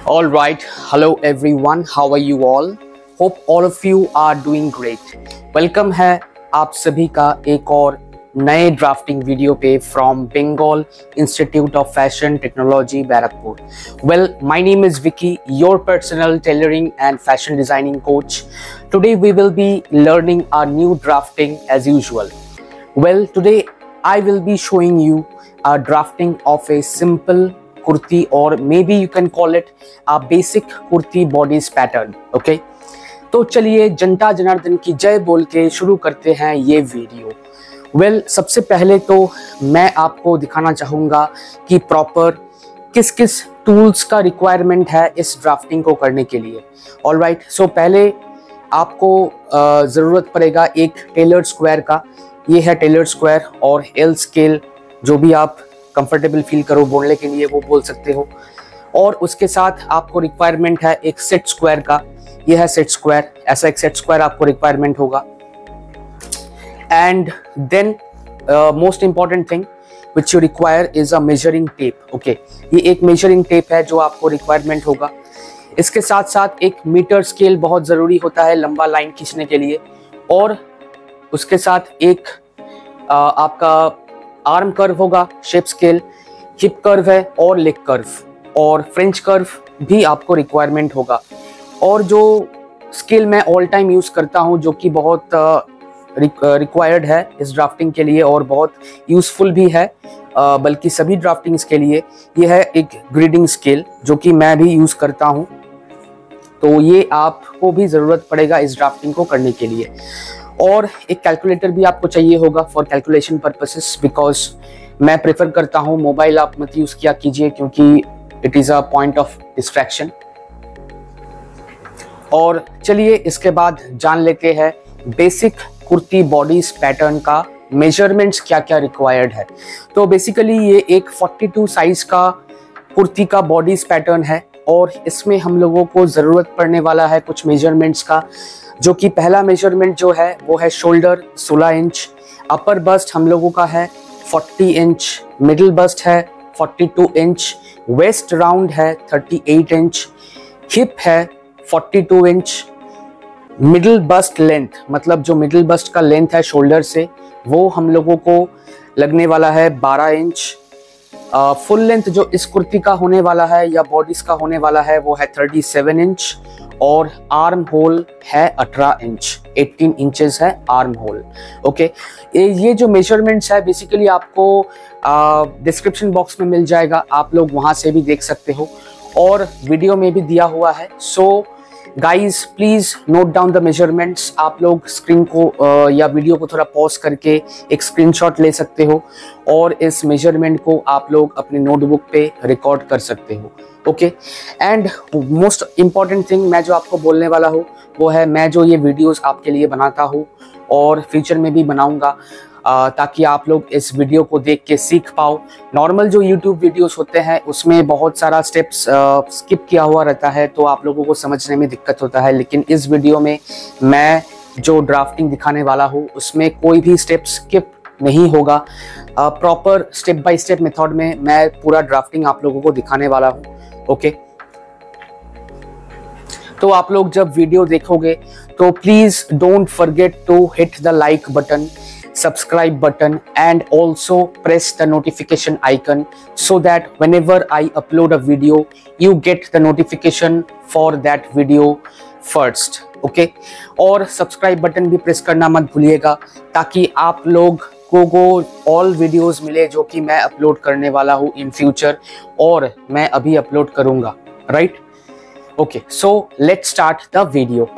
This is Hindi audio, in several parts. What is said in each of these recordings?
All right, hello everyone, how are you all? Hope all of you are doing great. Welcome है आप सभी का एक और नए ड्राफ्टिंग वीडियो पे from Bengal Institute of Fashion Technology, Barakpur. Well, my name is Vicky, your personal tailoring and fashion designing coach. Today we will be learning our new drafting as usual. Well, today I will be showing you a drafting of a simple kurti, or maybe you can call it a basic kurti bodice pattern. Okay, तो चलिए जनता जनार्दन की जय बोल के शुरू करते हैं ये वीडियो. वेल, सबसे पहले तो मैं आपको दिखाना चाहूँगा कि प्रॉपर किस किस टूल्स का रिक्वायरमेंट है इस ड्राफ्टिंग को करने के लिए. ऑलराइट, सो पहले आपको ज़रूरत पड़ेगा एक टेलर स्क्वायर का. ये है टेलर स्क्वायर और एल स्केल, जो भी आप कंफर्टेबल फील करो बोलने के लिए वो बोल सकते हो. और उसके साथ आपको रिक्वायरमेंट है एक सेट स्क्वायर का. ये है सेट स्क्वायर, ऐसा एक सेट स्क्वायर आपको रिक्वायरमेंट होगा. And then most important thing which you require is a measuring tape. Okay, ये एक मेजरिंग टेप है जो आपको रिक्वायरमेंट होगा. इसके साथ साथ एक मीटर स्केल बहुत ज़रूरी होता है लंबा लाइन खींचने के लिए. और उसके साथ एक आपका आर्म कर्व होगा, शेप स्केल, हिप कर्व है और लेग कर्व और फ्रेंच कर्व भी आपको रिक्वायरमेंट होगा. और जो स्केल मैं ऑल टाइम यूज़ करता हूँ, जो कि बहुत रिक्वायर्ड है इस ड्राफ्टिंग के लिए और बहुत यूज़फुल भी है बल्कि सभी ड्राफ्टिंग्स के लिए, ये है एक ग्रिडिंग स्केल जो कि मैं भी यूज़ करता हूँ. तो ये आपको भी ज़रूरत पड़ेगा इस ड्राफ्टिंग को करने के लिए. और एक कैलकुलेटर भी आपको चाहिए होगा फॉर कैलकुलेशन पर्पसेस, बिकॉज मैं प्रेफर करता हूँ मोबाइल आप मत यूज़ किया कीजिए क्योंकि it is a point of distraction. और चलिए इसके बाद जान लेते हैं बेसिक कुर्ती बॉडीज पैटर्न का मेजरमेंट्स क्या क्या रिक्वायर्ड है. तो बेसिकली ये एक 42 साइज का कुर्ती का बॉडीज पैटर्न है और इसमें हम लोगों को ज़रूरत पड़ने वाला है कुछ मेजरमेंट्स का. जो कि पहला मेजरमेंट जो है वो है शोल्डर 16 इंच, अपर बस्ट हम लोगों का है 40 इंच, मिडिल बस्ट है 42 इंच, वेस्ट राउंड है 38 इंच, हिप है 42 इंच, मिडिल बस्ट लेंथ मतलब जो मिडिल बस्ट का लेंथ है शोल्डर से वो हम लोगों को लगने वाला है 12 इंच. फुल लेंथ जो इस कुर्ती का होने वाला है या बॉडीज का होने वाला है वो है 37 इंच और आर्म होल है 18 इंच, 18 इंचेस है आर्म होल. ओके, ये जो मेजरमेंट्स है बेसिकली आपको डिस्क्रिप्शन बॉक्स में मिल जाएगा, आप लोग वहाँ से भी देख सकते हो और वीडियो में भी दिया हुआ है. So guys please note down the measurements. आप लोग स्क्रीन को या वीडियो को थोड़ा पॉज करके एक स्क्रीनशॉट ले सकते हो और इस मेजरमेंट को आप लोग अपने नोटबुक पे रिकॉर्ड कर सकते हो. Okay, and most important thing मैं जो आपको बोलने वाला हूँ वो है, मैं जो ये वीडियोस आपके लिए बनाता हूँ और फ्यूचर में भी बनाऊँगा ताकि आप लोग इस वीडियो को देख के सीख पाओ. नॉर्मल जो YouTube वीडियोस होते हैं उसमें बहुत सारा स्टेप्स स्किप किया हुआ रहता है तो आप लोगों को समझने में दिक्कत होता है, लेकिन इस वीडियो में मैं जो ड्राफ्टिंग दिखाने वाला हूँ उसमें कोई भी स्टेप स्किप नहीं होगा. Proper step by step method में मैं पूरा ड्राफ्टिंग आप लोगों को दिखाने वाला हूँ. ओके, तो आप लोग जब वीडियो देखोगे तो please don't forget to hit the like button, subscribe button and also press the notification icon so that whenever I upload a video you get the notification for that video first. Okay, और subscribe button भी press करना मत भूलिएगा ताकि आप लोग को all videos मिले जो कि मैं upload करने वाला हूँ in future और मैं अभी upload करूँगा. Right? Okay, so let's start the video.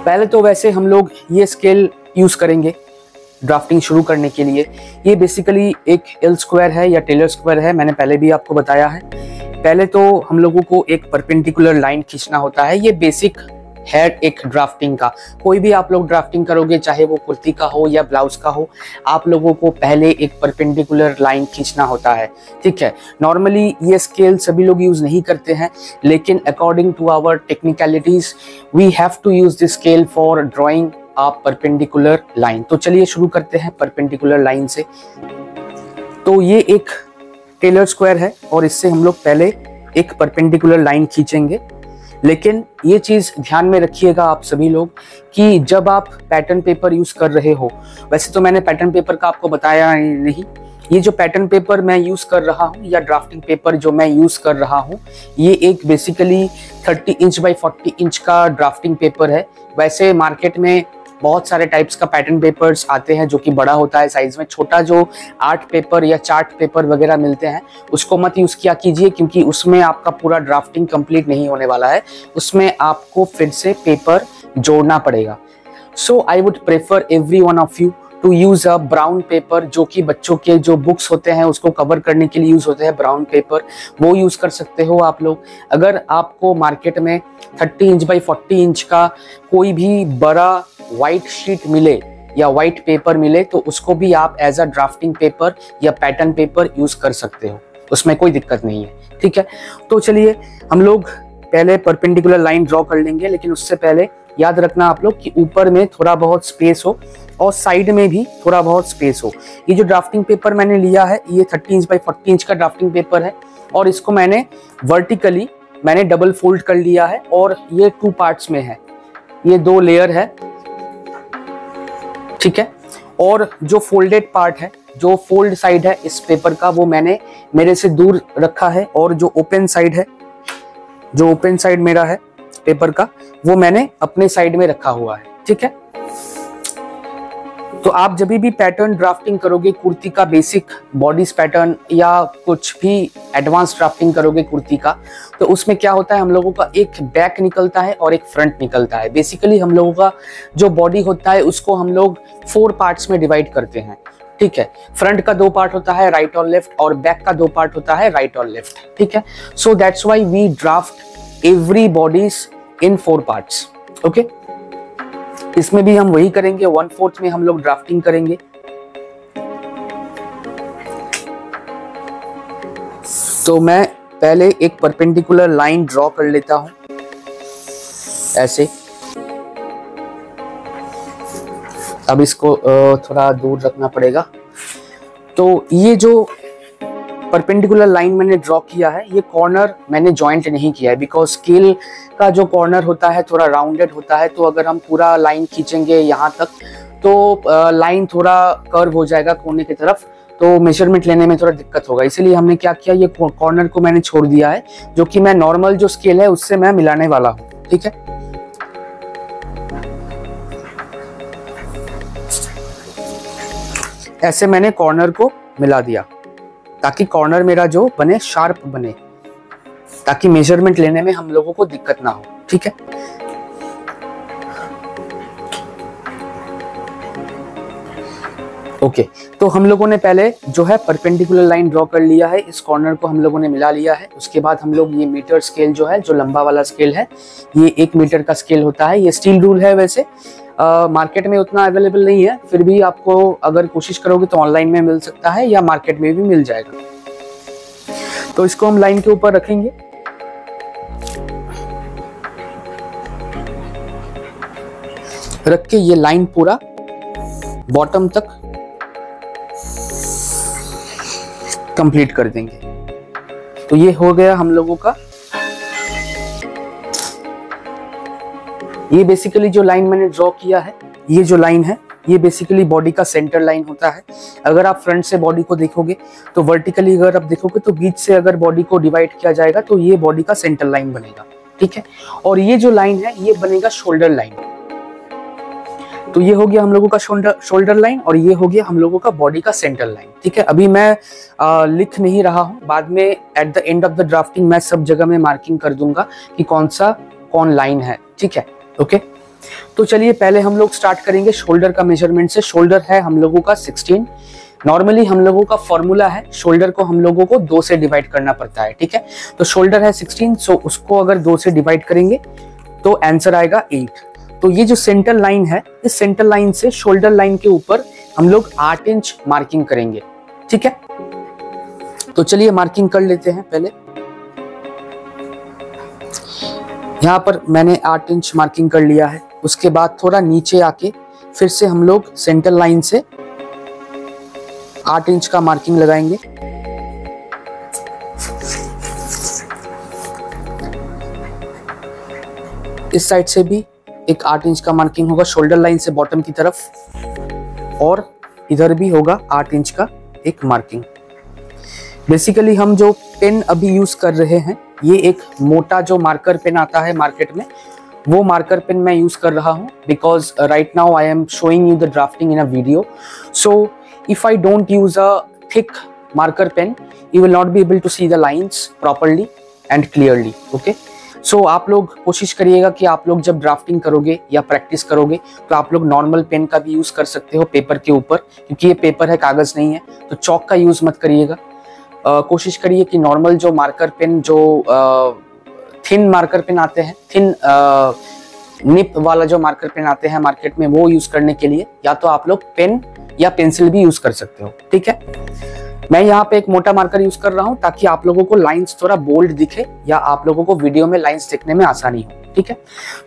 पहले तो वैसे हम लोग ये स्केल यूज़ करेंगे ड्राफ्टिंग शुरू करने के लिए. ये बेसिकली एक एल स्क्वायर है या टेलर स्क्वायर है, मैंने पहले भी आपको बताया है. पहले तो हम लोगों को एक परपेंडिकुलर लाइन खींचना होता है. ये बेसिक है एक ड्राफ्टिंग का. कोई भी आप लोग ड्राफ्टिंग करोगे चाहे वो कुर्ती का हो या ब्लाउज का हो, आप लोगों को पहले एक परपेंडिकुलर लाइन खींचना होता है. ठीक है, नॉर्मली ये स्केल सभी लोग यूज नहीं करते हैं, लेकिन according to our technicalities we have to use this scale for drawing a perpendicular line. तो चलिए शुरू करते हैं परपेंडिकुलर लाइन से. तो ये एक टेलर स्क्वायर है और इससे हम लोग पहले एक परपेंडिकुलर लाइन खींचेंगे। लेकिन ये चीज ध्यान में रखिएगा आप सभी लोग कि जब आप पैटर्न पेपर यूज कर रहे हो, वैसे तो मैंने पैटर्न पेपर का आपको बताया नहीं, ये जो पैटर्न पेपर मैं यूज कर रहा हूँ या ड्राफ्टिंग पेपर जो मैं यूज कर रहा हूँ, ये एक बेसिकली 30 इंच बाई 40 इंच का ड्राफ्टिंग पेपर है। वैसे मार्केट में बहुत सारे टाइप्स का पैटर्न पेपर्स आते हैं जो कि बड़ा होता है साइज में। छोटा जो आर्ट पेपर या चार्ट पेपर वगैरह मिलते हैं उसको मत यूज किया कीजिए, क्योंकि उसमें आपका पूरा ड्राफ्टिंग कंप्लीट नहीं होने वाला है, उसमें आपको फिर से पेपर जोड़ना पड़ेगा। So I would prefer every one of you to use a brown paper, जो कि बच्चों के जो बुक्स होते हैं उसको कवर करने के लिए यूज होते हैं ब्राउन पेपर, वो यूज कर सकते हो आप लोग। अगर आपको मार्केट में 30 इंच बाई 40 इंच का कोई भी बड़ा व्हाइट शीट मिले या व्हाइट पेपर मिले तो उसको भी आप एज अ ड्राफ्टिंग पेपर या पैटर्न पेपर यूज कर सकते हो, उसमें कोई दिक्कत नहीं है। ठीक है, तो चलिए हम लोग पहले परपेंडिकुलर लाइन ड्रॉ कर लेंगे, लेकिन उससे पहले याद रखना आप लोग कि ऊपर में थोड़ा बहुत स्पेस हो और साइड में भी थोड़ा बहुत स्पेस हो। ये जो ड्राफ्टिंग पेपर मैंने लिया है ये 30 इंच बाई 40 इंच का ड्राफ्टिंग पेपर है और इसको मैंने वर्टिकली डबल फोल्ड कर लिया है और ये 2 पार्ट्स में है, ये 2 लेयर है। ठीक है, और जो फोल्डेड पार्ट है, जो फोल्ड साइड है इस पेपर का, वो मैंने मेरे से दूर रखा है और जो ओपन साइड है, जो ओपन साइड मेरा है पेपर का, वो मैंने अपने साइड में रखा हुआ है। ठीक है, तो आप जब भी पैटर्न ड्राफ्टिंग करोगे कुर्ती का, बेसिक बॉडीज पैटर्न या कुछ भी एडवांस ड्राफ्टिंग करोगे कुर्ती का, तो उसमें क्या होता है, हम लोगों का एक बैक निकलता है और एक फ्रंट निकलता है। बेसिकली हम लोगों का जो बॉडी होता है उसको हम लोग 4 पार्ट्स में डिवाइड करते हैं। ठीक है, फ्रंट का 2 पार्ट होता है राइट और लेफ्ट, और बैक का 2 पार्ट होता है राइट और लेफ्ट। ठीक है, so that's why we draft every bodies in 4 parts. Okay, इसमें भी हम वही करेंगे, 1/4 में हम लोग ड्राफ्टिंग करेंगे। तो मैं पहले एक परपेंडिकुलर लाइन ड्रॉ कर लेता हूं ऐसे। अब इसको थोड़ा दूर रखना पड़ेगा। तो ये जो परपेंडिकुलर लाइन मैंने ड्रॉ किया है, ये कॉर्नर मैंने जॉइंट नहीं किया है, बिकॉज स्केल का जो कॉर्नर होता है थोड़ा राउंडेड होता है, तो अगर हम पूरा लाइन खींचेंगे यहाँ तक तो लाइन थोड़ा कर्व हो जाएगा कोने की तरफ, तो मेजरमेंट लेने में थोड़ा दिक्कत होगा। इसीलिए हमने क्या किया, ये कॉर्नर को मैंने छोड़ दिया है, जो कि मैं नॉर्मल जो स्केल है उससे मैं मिलाने वाला हूँ। ठीक है, ऐसे मैंने कॉर्नर को मिला दिया ताकि कॉर्नर मेरा जो बने शार्प बने, ताकि मेजरमेंट लेने में हम लोगों को दिक्कत ना हो। ठीक है, ओके, तो हम लोगों ने पहले जो है परपेंडिकुलर लाइन ड्रॉ कर लिया है, इस कॉर्नर को हम लोगों ने मिला लिया है। उसके बाद हम लोग ये मीटर स्केल जो है, जो लंबा वाला स्केल है, ये 1 मीटर का स्केल होता है, ये स्टील रूल है। वैसे मार्केट में उतना अवेलेबल नहीं है, फिर भी आपको अगर कोशिश करोगे तो ऑनलाइन में मिल सकता है या मार्केट में भी मिल जाएगा। तो इसको हम लाइन के ऊपर रखेंगे। रख के ये लाइन पूरा बॉटम तक कंप्लीट कर देंगे। तो ये हो गया हम लोगों का। ये बेसिकली जो लाइन मैंने ड्रॉ किया है, ये जो लाइन है, ये बेसिकली बॉडी का सेंटर लाइन होता है। अगर आप फ्रंट से बॉडी को देखोगे तो वर्टिकली अगर आप देखोगे तो बीच से अगर बॉडी को डिवाइड किया जाएगा तो ये बॉडी का सेंटर लाइन बनेगा। ठीक है, और ये जो लाइन है ये बनेगा शोल्डर लाइन। तो ये हो गया हम लोगों का शोल्डर लाइन और ये हो गया हम लोगों का बॉडी का सेंटर लाइन। ठीक है, अभी मैं लिख नहीं रहा हूं, बाद में at the end of the drafting मैं सब जगह में मार्किंग कर दूंगा कि कौन लाइन है। ठीक है, ओके, तो चलिए पहले हम लोग स्टार्ट करेंगे शोल्डर का मेजरमेंट से। शोल्डर है हम लोगों का 16। नॉर्मली हम लोगों का फॉर्मूला है, शोल्डर को हम लोगों को 2 से डिवाइड करना पड़ता है। ठीक है, तो शोल्डर है 16, सो उसको अगर 2 से डिवाइड करेंगे तो आंसर आएगा 8। तो ये जो सेंटर लाइन है, इस सेंटर लाइन से शोल्डर लाइन के ऊपर हम लोग 8 इंच मार्किंग करेंगे। ठीक है, तो चलिए मार्किंग कर लेते हैं। पहले यहाँ पर मैंने 8 इंच मार्किंग कर लिया है। उसके बाद थोड़ा नीचे आके फिर से हम लोग सेंटर लाइन से 8 इंच का मार्किंग लगाएंगे। इस साइड से भी एक 8 इंच का मार्किंग होगा शोल्डर लाइन से बॉटम की तरफ, और इधर भी होगा 8 इंच का एक मार्किंग। बेसिकली हम जो पेन अभी यूज कर रहे हैं, ये एक मोटा जो मार्कर पेन आता है मार्केट में, वो मार्कर पेन मैं यूज कर रहा हूँ, because right now I am showing you the drafting in a video. So if I don't use a thick marker pen, you will not be able to see the lines properly and clearly, okay? So आप लोग कोशिश करिएगा कि आप लोग जब ड्राफ्टिंग करोगे या प्रैक्टिस करोगे तो आप लोग नॉर्मल पेन का भी यूज़ कर सकते हो पेपर के ऊपर, क्योंकि ये पेपर है, कागज़ नहीं है, तो चौक का यूज़ मत करिएगा। कोशिश करिए कि नॉर्मल जो मार्कर पेन, जो थिन मार्कर पेन आते हैं, थिन निप वाला जो मार्कर पेन आते हैं मार्केट में, वो यूज़ करने के लिए या तो आप लोग पेन या पेंसिल भी यूज़ कर सकते हो, ठीक है? मैं यहाँ पे एक मोटा मार्कर यूज कर रहा हूँ ताकि आप लोगों को लाइंस थोड़ा बोल्ड दिखे या आप लोगों को वीडियो में लाइंस देखने में आसानी हो, ठीक है?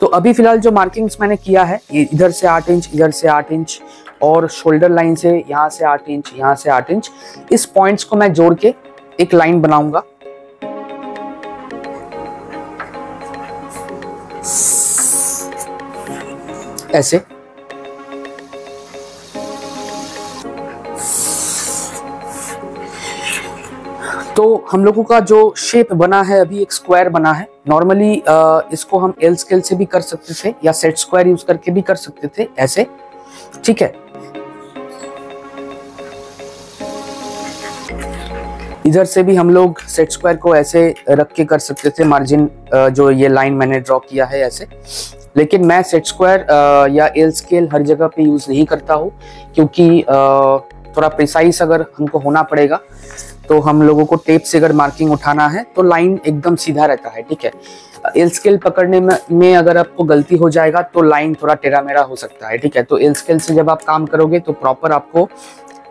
तो अभी फिलहाल जो मार्किंग्स मैंने किया है, इधर से 8 इंच, इधर से 8 इंच, और शोल्डर लाइन से यहाँ से 8 इंच, यहाँ से 8 इंच, इस पॉइंट्स को मैं जोड़ के एक लाइन बनाऊंगा। ऐसे तो हम लोगों का जो शेप बना है अभी एक स्क्वायर बना है। नॉर्मली इसको हम एल स्केल से भी कर सकते थे या सेट स्क्वायर यूज करके भी कर सकते थे, ऐसे, ठीक है? इधर से भी हम लोग सेट स्क्वायर को ऐसे रख के कर सकते थे, मार्जिन जो ये लाइन मैंने ड्रॉ किया है ऐसे। लेकिन मैं सेट स्क्वायर या एल स्केल हर जगह पे यूज नहीं करता हूँ, क्योंकि थोड़ा प्रिसाइज अगर हमको होना पड़ेगा तो हम लोगों को टेप से अगर मार्किंग उठाना है तो लाइन एकदम सीधा रहता है, ठीक है? एल स्केल पकड़ने में अगर आपको गलती हो जाएगा तो लाइन थोड़ा टेढ़ा मेढ़ा हो सकता है, ठीक है? तो एल स्केल से जब आप काम करोगे तो प्रॉपर आपको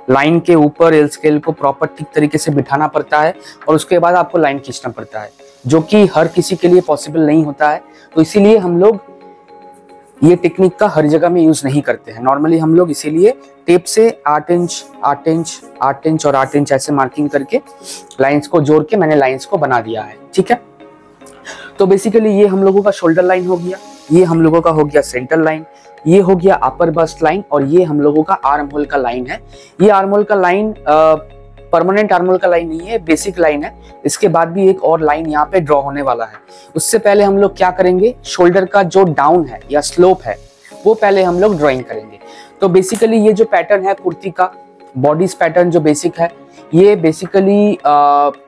लाइन के ऊपर एल स्केल को प्रॉपर ठीक तरीके से बिठाना पड़ता है, और उसके बाद आपको लाइन खींचना पड़ता है, जो कि हर किसी के लिए पॉसिबल नहीं होता है। तो इसीलिए हम लोग ये टेक्निक का हर जगह में यूज नहीं करते हैं। नॉर्मली हम लोग इसीलिए टेप से 8 इंच, 8 इंच, 8 इंच और 8 इंच ऐसे मार्किंग करके लाइंस को जोड़ के मैंने लाइंस को बना दिया है, ठीक है? तो बेसिकली ये हम लोगों का शोल्डर लाइन हो गया, ये हम लोगों का हो गया सेंटर लाइन, ये हो गया अपर बस्ट लाइन, और ये हम लोगों का आर्म होल का लाइन है। ये आर्म होल का लाइन परमानेंट आर्म होल का लाइन नहीं है, बेसिक लाइन है। इसके बाद भी एक और लाइन यहाँ पे ड्रॉ होने वाला है। उससे पहले हम लोग क्या करेंगे, शोल्डर का जो डाउन है या स्लोप है वो पहले हम लोग ड्राइंग करेंगे। तो बेसिकली ये जो पैटर्न है कुर्ती का, बॉडीज पैटर्न जो बेसिक है, ये बेसिकली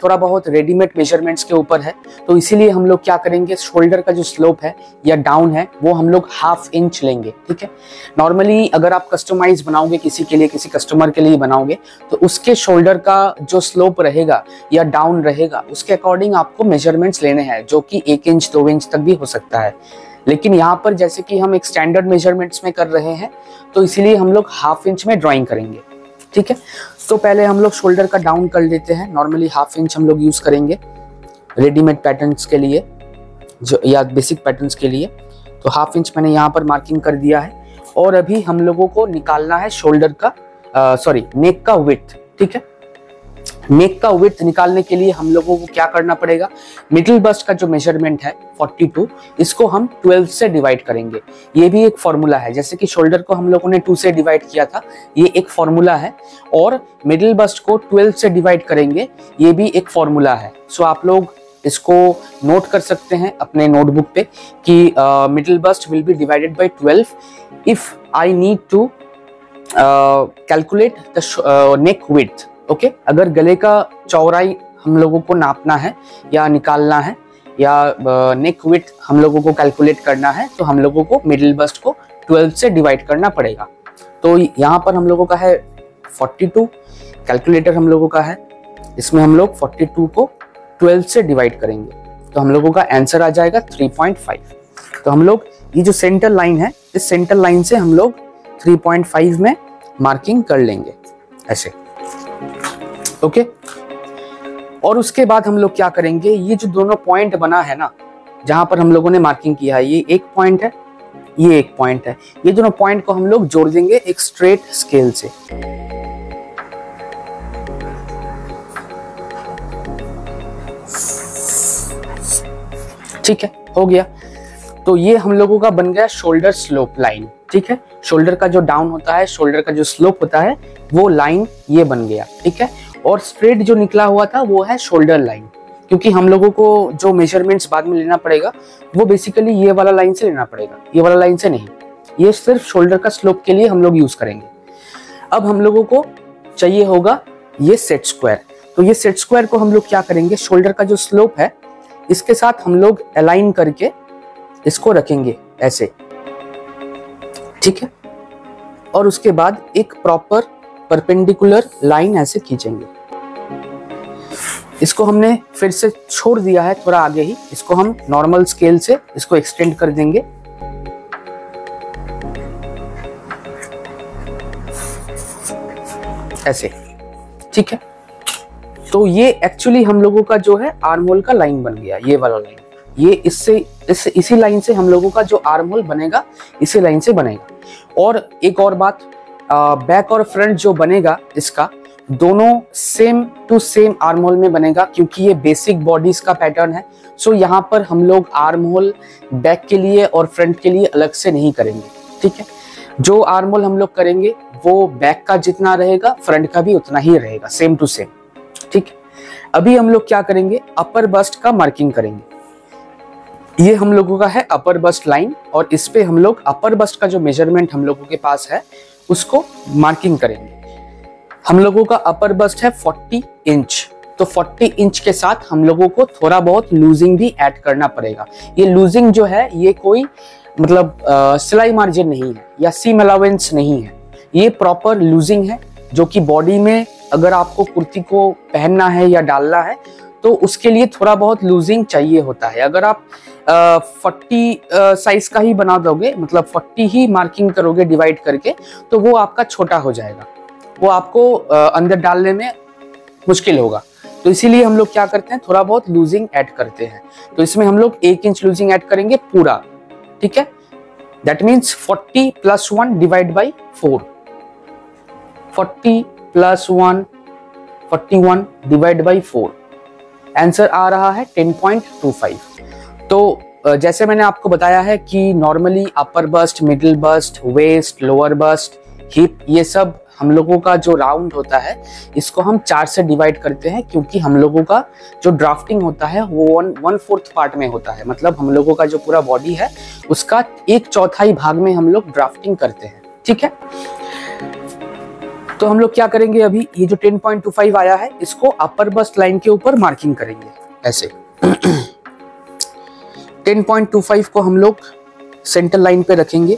थोड़ा बहुत रेडीमेड मेजरमेंट्स के ऊपर है। तो इसीलिए हम लोग क्या करेंगे, शोल्डर का जो स्लोप है या डाउन है वो हम लोग 1/2 इंच लेंगे, ठीक है? नॉर्मली अगर आप कस्टमाइज बनाओगे किसी के लिए, किसी कस्टमर के लिए बनाओगे, तो उसके शोल्डर का जो स्लोप रहेगा या डाउन रहेगा उसके अकॉर्डिंग आपको मेजरमेंट्स लेने हैं, जो कि 1 इंच 2 इंच तक भी हो सकता है। लेकिन यहाँ पर जैसे कि हम एक स्टैंडर्ड मेजरमेंट्स में कर रहे हैं, तो इसीलिए हम लोग 1/2 इंच में ड्राइंग करेंगे, ठीक है? तो पहले हम लोग शोल्डर का डाउन कर लेते हैं। नॉर्मली 1/2 इंच हम लोग यूज करेंगे रेडीमेड पैटर्न्स के लिए, जो या बेसिक पैटर्न्स के लिए। तो 1/2 इंच मैंने यहाँ पर मार्किंग कर दिया है, और अभी हम लोगों को निकालना है शोल्डर का नेक का विड्थ, ठीक है? नेक का विड्थ निकालने के लिए हम लोगों को क्या करना पड़ेगा, मिडिल बस्ट का जो मेजरमेंट है 42, इसको हम 12 से डिवाइड करेंगे। ये भी एक फॉर्मूला है, जैसे कि शोल्डर को हम लोगों ने 2 से डिवाइड किया था, ये एक फॉर्मूला है, और मिडिल बस्ट को 12 से डिवाइड करेंगे, ये भी एक फॉर्मूला है। सो आप लोग इसको नोट कर सकते हैं अपने नोटबुक पे कि middle bust will be divided by 12 if I need to calculate the neck width, okay? अगर गले का चौड़ाई हम लोगों को नापना है या निकालना है, या नेक विड्थ हम लोगों को कैलकुलेट करना है, तो हम लोगों को मिडिल बस्ट को 12 से डिवाइड करना पड़ेगा। तो यहाँ पर हम लोगों का है 42, कैलकुलेटर हम लोगों का है, इसमें हम लोग 42 को 12 से डिवाइड करेंगे, तो हम लोगों का आंसर आ जाएगा 3.5। तो हम लोग ये जो सेंटर लाइन है, इस सेंटर लाइन से हम लोग 3.5 में मार्किंग कर लेंगे ऐसे, ओके? और उसके बाद हम लोग क्या करेंगे, ये जो दोनों पॉइंट बना है ना, जहां पर हम लोगों ने मार्किंग किया है, ये एक पॉइंट है, ये एक पॉइंट है, ये दोनों पॉइंट को हम लोग जोड़ देंगे एक स्ट्रेट स्केल से। ठीक है, हो गया। तो ये हम लोगों का बन गया शोल्डर स्लोप लाइन, ठीक है। शोल्डर का जो डाउन होता है, शोल्डर का जो स्लोप होता है, वो लाइन ये बन गया, ठीक है। और स्ट्रेट जो निकला हुआ था वो है शोल्डर लाइन, क्योंकि हम लोगों को जो मेजरमेंट्स बाद में लेना पड़ेगा वो बेसिकली ये वाला लाइन से लेना पड़ेगा, ये वाला लाइन से नहीं। ये सिर्फ शोल्डर का स्लोप के लिए हम लोग यूज करेंगे। अब हम लोगों को चाहिए होगा ये सेट स्क्वायर। तो ये सेट स्क्वायर को हम लोग क्या करेंगे, शोल्डर का जो स्लोप है इसके साथ हम लोग अलाइन करके इसको रखेंगे ऐसे, ठीक है। और उसके बाद एक प्रॉपर परपेंडिकुलर लाइन ऐसे खींचेंगे। इसको हमने फिर से छोड़ दिया है थोड़ा आगे ही, इसको हम नॉर्मल स्केल से इसको एक्सटेंड कर देंगे। ऐसे, ठीक है। तो ये एक्चुअली हम लोगों का जो है आर्म होल का लाइन बन गया, ये वाला लाइन। ये इसी लाइन से हम लोगों का जो आर्म होल बनेगा इसी लाइन से बनेगा। और एक और बात, बैक और फ्रंट जो बनेगा इसका, दोनों same to same arm hole में बनेगा, क्योंकि ये बेसिक बॉडीज का पैटर्न है। सो यहाँ पर हम लोग आर्म होल बैक के लिए और फ्रंट के लिए अलग से नहीं करेंगे, ठीक है। जो आर्म होल हम लोग करेंगे वो बैक का जितना रहेगा फ्रंट का भी उतना ही रहेगा, सेम टू सेम, ठीक है। अभी हम लोग क्या करेंगे, अपर बस्ट का मार्किंग करेंगे। ये हम लोगों का है अपर बस्ट लाइन, और इस पे हम लोग अपर बस्ट का जो मेजरमेंट हम लोगों के पास है उसको मार्किंग करेंगे। हम लोगों का अपर बस्ट है 40 इंच, तो 40 इंच के साथ हम लोगों को थोड़ा बहुत लूजिंग भी ऐड करना पड़ेगा। ये लूजिंग जो है ये कोई मतलब सिलाई मार्जिन नहीं है या सीम अलाउंस नहीं है, ये प्रॉपर लूजिंग है, जो कि बॉडी में अगर आपको कुर्ती को पहनना है या डालना है तो उसके लिए थोड़ा बहुत लूजिंग चाहिए होता है। अगर आप 40 साइज का ही बना दोगे, मतलब 40 ही मार्किंग करोगे डिवाइड करके, तो वो आपका छोटा हो जाएगा, वो आपको अंदर डालने में मुश्किल होगा। तो इसीलिए हम लोग क्या करते हैं, थोड़ा बहुत लूजिंग ऐड करते हैं। तो इसमें हम लोग 1 इंच लूजिंग ऐड करेंगे पूरा, ठीक है। That means 40 + 1 divide by 4, 40 + 1 41 divide by 4, answer आ रहा है 10.25। तो जैसे मैंने आपको बताया है कि normally upper bust, middle bust, waist, lower bust, hip, ये सब हम लोगों का जो राउंड होता है इसको हम 4 से डिवाइड करते हैं, क्योंकि हम लोगों का जो ड्राफ्टिंग होता है वो 1/4 पार्ट में होता है। मतलब हम लोगों का जो पूरा बॉडी है उसका 1/4 भाग में हम लोग ड्राफ्टिंग करते हैं, ठीक है। तो हम लोग क्या करेंगे, अभी ये जो 10.25 आया है इसको अपर बस्ट लाइन के ऊपर मार्किंग करेंगे ऐसे। 10.25 को हम लोग सेंटर लाइन पे रखेंगे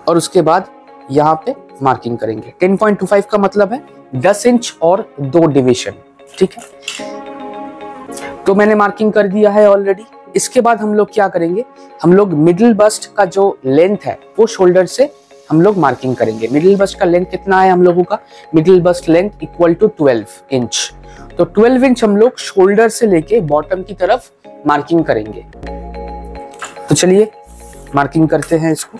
और उसके बाद यहाँ पे मार्किंग करेंगे। 10.25 का मतलब है 10 इंच और 2 डिवीजन, ठीक है। तो मैंने मार्किंग कर दिया है ऑलरेडी। इसके बाद हम लोग क्या करेंगे, हम लोग मिडिल बस्ट का जो लेंथ है वो शोल्डर से हम लोग मार्किंग करेंगे। मिडिल बस्ट का लेंथ कितना है हम लोगों का, middle bust length equal to 12 inch. तो 12 इंच हम लोग शोल्डर से लेके बॉटम की तरफ मार्किंग करेंगे। तो चलिए मार्किंग करते हैं इसको।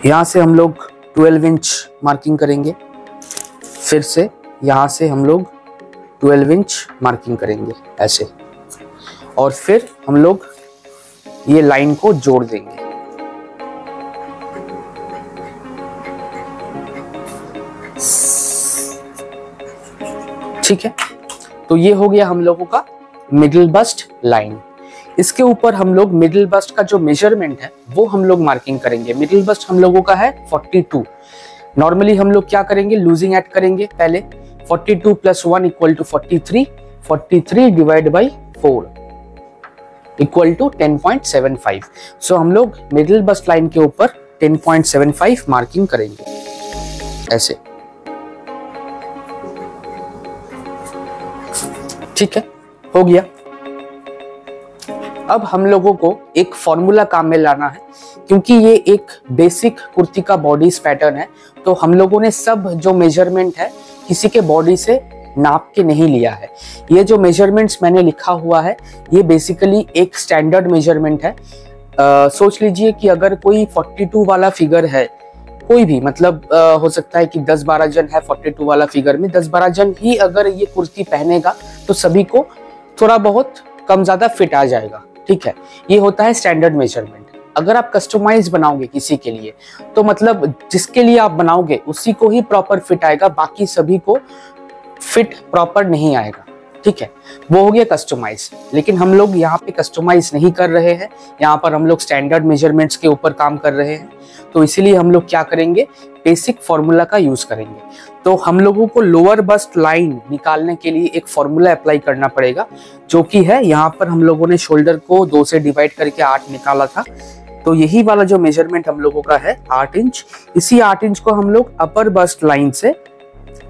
यहां से हम लोग 12 इंच मार्किंग करेंगे, फिर से यहां से हम लोग 12 इंच मार्किंग करेंगे ऐसे, और फिर हम लोग ये लाइन को जोड़ देंगे। ठीक है, तो ये हो गया हम लोगों का मिडिल बस्ट लाइन। इसके ऊपर हम लोग मिडिल बस्ट का जो मेजरमेंट है वो हम लोग मार्किंग करेंगे। मिडिल बस्ट हम लोगों का है 42। नॉर्मली हम लोग क्या करेंगे, लूजिंग ऐड करेंगे पहले। 42 + 1 = 43, 43 डिवाइड बाई 4 इक्वल टू 10.75। सो हम लोग मिडिल बस्ट लाइन के ऊपर 10.75 मार्किंग करेंगे ऐसे, ठीक है, हो गया। अब हम लोगों को एक फॉर्मूला काम में लाना है, क्योंकि ये एक बेसिक कुर्ती का बॉडीज पैटर्न है, तो हम लोगों ने सब जो मेजरमेंट है किसी के बॉडी से नाप के नहीं लिया है। ये जो मेजरमेंट्स मैंने लिखा हुआ है ये बेसिकली एक स्टैंडर्ड मेजरमेंट है। सोच लीजिए कि अगर कोई 42 वाला फिगर है, कोई भी मतलब हो सकता है कि 10-12 जन है 42 वाला फिगर में, 10-12 जन ही अगर ये कुर्ती पहनेगा तो सभी को थोड़ा बहुत कम ज्यादा फिट आ जाएगा, ठीक है। ये होता है स्टैंडर्ड मेजरमेंट। अगर आप कस्टमाइज बनाओगे किसी के लिए तो मतलब जिसके लिए आप बनाओगे उसी को ही प्रॉपर फिट आएगा, बाकी सभी को फिट प्रॉपर नहीं आएगा, ठीक है। वो हो गया कस्टमाइज। लेकिन हम लोग यहाँ पे कस्टमाइज नहीं कर रहे हैं, यहाँ पर हम लोग स्टैंडर्ड मेजरमेंट्स के ऊपर काम कर रहे हैं। तो इसीलिए हम लोग क्या करेंगे, बेसिक फॉर्मूला का यूज करेंगे। तो हम लोगों को लोअर बस्ट लाइन निकालने के लिए एक फॉर्मूला अप्लाई करना पड़ेगा, जो कि है यहाँ पर हम लोगों ने शोल्डर को 2 से डिवाइड करके 8 निकाला था। तो यही वाला जो मेजरमेंट हम लोगों का है 8 इंच, इसी 8 इंच को हम लोग अपर बस्ट लाइन से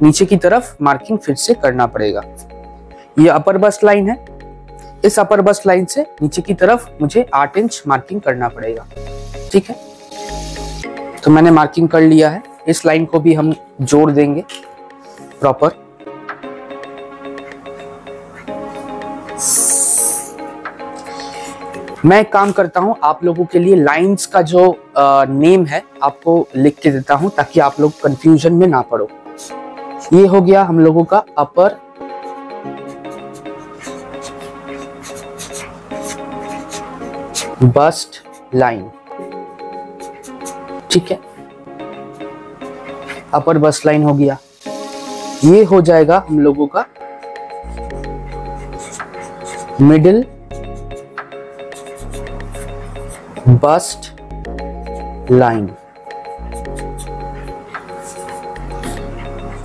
नीचे की तरफ मार्किंग फिर से करना पड़ेगा। ये अपर बस्ट लाइन है, इस अपर बस्ट लाइन से नीचे की तरफ मुझे 8 इंच मार्किंग करना पड़ेगा, ठीक है। तो मैंने मार्किंग कर लिया है, इस लाइन को भी हम जोड़ देंगे प्रॉपर। मैं एक काम करता हूं, आप लोगों के लिए लाइंस का जो नेम है आपको लिख के देता हूं ताकि आप लोग कंफ्यूजन में ना पड़ो। ये हो गया हम लोगों का अपर बस्ट लाइन, ठीक है। अपर बस्ट लाइन हो गया। ये हो जाएगा हम लोगों का मिडिल बस्ट लाइन।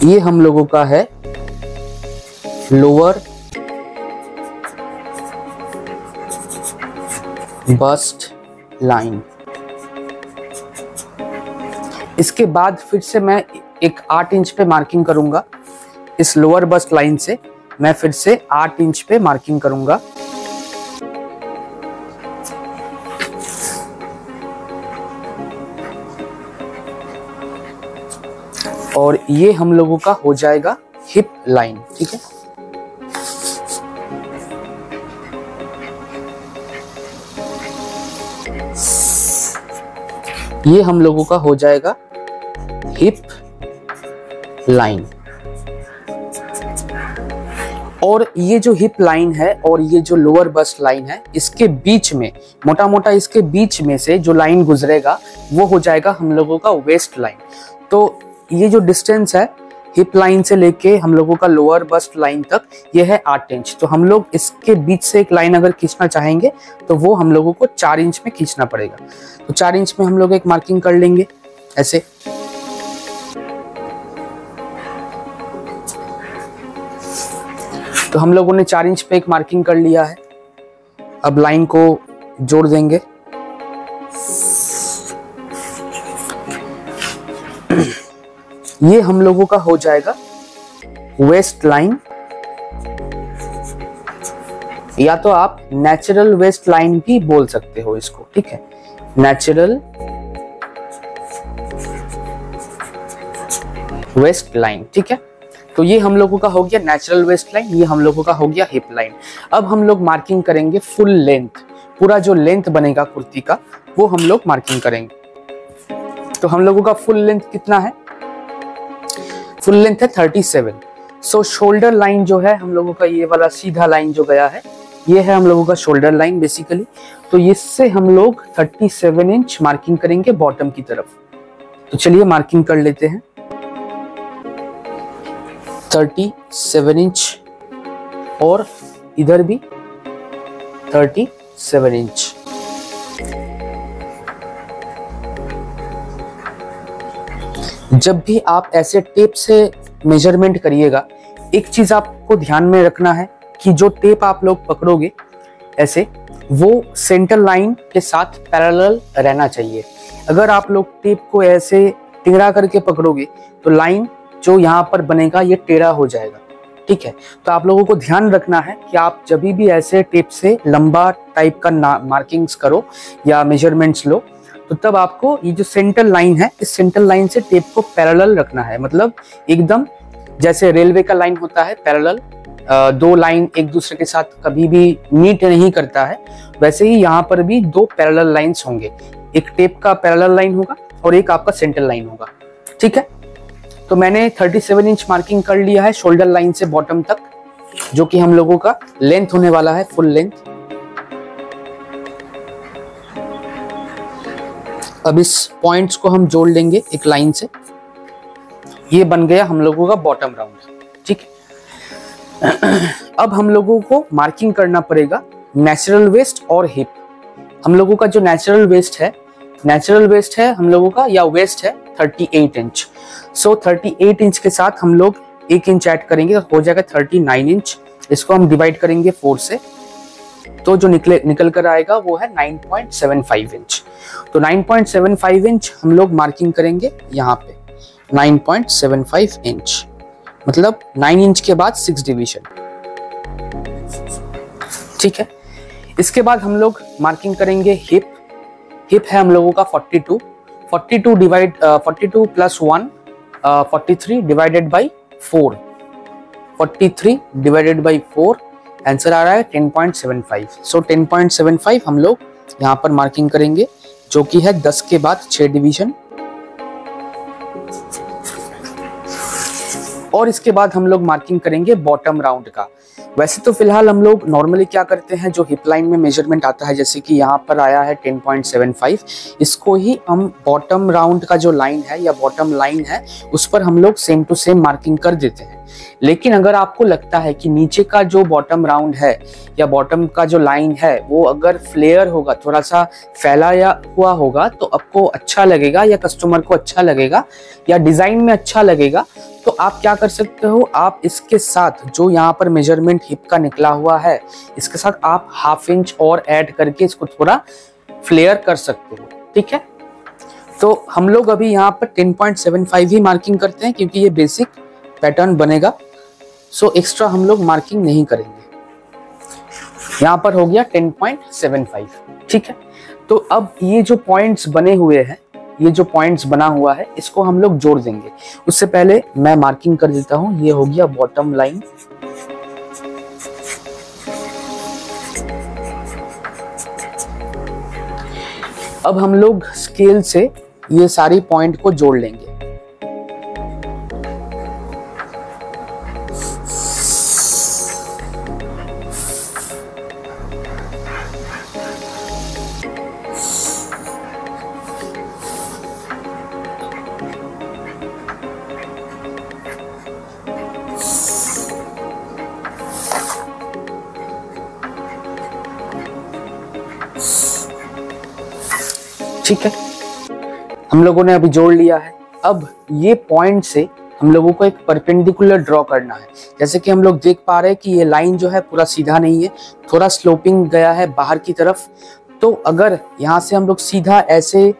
ये हम लोगों का है लोअर बस्ट लाइन। इसके बाद फिर से मैं एक 8 इंच पे मार्किंग करूंगा। इस लोअर बस्ट लाइन से मैं फिर से 8 इंच पे मार्किंग करूंगा। और ये हम लोगों का हो जाएगा हिप लाइन, ठीक है। ये हम लोगों का हो जाएगा हिप लाइन। और ये जो हिप लाइन है और ये जो लोअर बस्ट लाइन है, इसके बीच में मोटा मोटा इसके बीच में से जो लाइन गुजरेगा वो हो जाएगा हम लोगों का वेस्ट लाइन। तो ये जो डिस्टेंस है हिप लाइन से लेके हम लोगों का लोअर बस्ट लाइन तक, ये है 8 इंच। तो हम लोग इसके बीच से एक लाइन अगर खींचना चाहेंगे तो वो हम लोगों को 4 इंच में खींचना पड़ेगा। तो 4 इंच में हम लोग एक मार्किंग कर लेंगे ऐसे। तो हम लोगों ने 4 इंच पे एक मार्किंग कर लिया है। अब लाइन को जोड़ देंगे। ये हम लोगों का हो जाएगा वेस्ट लाइन, या तो आप नेचुरल वेस्ट लाइन भी बोल सकते हो इसको, ठीक है। नेचुरल वेस्ट लाइन, ठीक है। तो ये हम लोगों का हो गया नेचुरल वेस्ट लाइन, ये हम लोगों का हो गया हिप लाइन। अब हम लोग मार्किंग करेंगे फुल लेंथ, पूरा जो लेंथ बनेगा कुर्ती का वो हम लोग मार्किंग करेंगे। तो हम लोगों का फुल लेंथ कितना है? फुल लेंथ है 37। सो शोल्डर लाइन जो है हम लोगों का, ये वाला सीधा लाइन जो गया है, ये है हम लोगों का शोल्डर लाइन बेसिकली। तो इससे हम लोग 37 इंच मार्किंग करेंगे बॉटम की तरफ। तो चलिए मार्किंग कर लेते हैं 37 इंच, और इधर भी 37 इंच। जब भी आप ऐसे टेप से मेजरमेंट करिएगा, एक चीज आपको ध्यान में रखना है कि जो टेप आप लोग पकड़ोगे ऐसे, वो सेंटर लाइन के साथ पैरेलल रहना चाहिए। अगर आप लोग टेप को ऐसे टेढ़ा करके पकड़ोगे तो लाइन जो यहाँ पर बनेगा ये टेढ़ा हो जाएगा, ठीक है। तो आप लोगों को ध्यान रखना है कि आप जब भी ऐसे टेप से लंबा टाइप का मार्किंग्स करो या मेजरमेंट्स लो, तो तब आपको ये जो सेंटर लाइन है, इस सेंटर लाइन से टेप को पैरेलल रखना है। मतलब एकदम जैसे रेलवे का लाइन होता है पैरेलल, 2 लाइन एक दूसरे के साथ कभी भी मीट नहीं करता है, वैसे ही यहाँ पर भी 2 पैरेलल लाइंस होंगे। एक टेप का पैरेलल लाइन होगा और एक आपका सेंटर लाइन होगा, ठीक है। तो मैंने 37 इंच मार्किंग कर लिया है शोल्डर लाइन से बॉटम तक, जो कि हम लोगों का लेंथ होने वाला है, फुल लेंथ। अब इस पॉइंट्स को हम जोड़ लेंगे एक लाइन से। ये बन गया हम लोगों का बॉटम राउंड, ठीक है। अब हम लोगों को मार्किंग करना पड़ेगा नेचुरल वेस्ट और हिप। हम लोगों का जो नेचुरल वेस्ट है हम लोगों का, या वेस्ट है 38 इंच। सो 38 इंच के साथ हम लोग 1 इंच ऐड करेंगे तो हो जाएगा 39 इंच। इसको हम डिवाइड करेंगे 4 से, तो जो निकल कर आएगा वो है 9.75 इंच। तो 9.75 इंच हम लोग मार्किंग करेंगे यहाँ पे, 9.75 इंच, मतलब 9 इंच के बाद 6 डिवीजन, ठीक है। इसके बाद हम लोग मार्किंग करेंगे हिप। हिप है हम लोगों का 42 plus 1 43 divided by 4, 43 divided by 4, answer आ रहा है 10.75। सो 10.75 हम लोग यहाँ पर मार्किंग करेंगे, जो कि है 10 के बाद 6 डिवीजन। और इसके बाद हम लोग मार्किंग करेंगे बॉटम राउंड का। वैसे तो फिलहाल हम लोग नॉर्मली क्या करते हैं, जो हिप लाइन में मेजरमेंट आता है, जैसे कि यहाँ पर आया है 10.75, इसको ही हम बॉटम राउंड का जो लाइन है या बॉटम लाइन है उस पर हम लोग सेम टू सेम मार्किंग कर देते हैं। लेकिन अगर आपको लगता है कि नीचे का जो बॉटम राउंड है या बॉटम का जो लाइन है वो अगर फ्लेयर होगा, थोड़ा सा फैलाया हुआ होगा, तो आपको अच्छा लगेगा या कस्टमर को अच्छा लगेगा या डिजाइन में अच्छा लगेगा, तो आप क्या कर सकते हो, आप इसके साथ जो यहाँ पर मेजरमेंट हिप का निकला हुआ है, इसके साथ आप 1/2 इंच और ऐड करके इसको थोड़ा फ्लेयर कर सकते हो, ठीक है। तो हम लोग अभी यहाँ पर 10.75 ही मार्किंग करते हैं क्योंकि ये बेसिक पैटर्न बनेगा। सो एक्स्ट्रा हम लोग मार्किंग नहीं करेंगे। यहाँ पर हो गया 10.75, ठीक है। तो अब ये जो पॉइंट्स बने हुए हैं, ये जो पॉइंट्स बना हुआ है, इसको हम लोग जोड़ देंगे। उससे पहले मैं मार्किंग कर देता हूं। ये हो गया बॉटम लाइन, अब हम लोग स्केल से ये सारी पॉइंट को जोड़ लेंगे। ठीक है, हम लोगों ने अभी जोड़ लिया है। अब ये पॉइंट से हम लोगों को एक परपेंडिकुलर ड्रॉ करना है। जैसे कि हम लोग देख पा रहे हैं कि ये लाइन जो है पूरा सीधा नहीं है, थोड़ा स्लोपिंग गया है बाहर की तरफ। तो अगर यहाँ से हम लोग सीधा ऐसे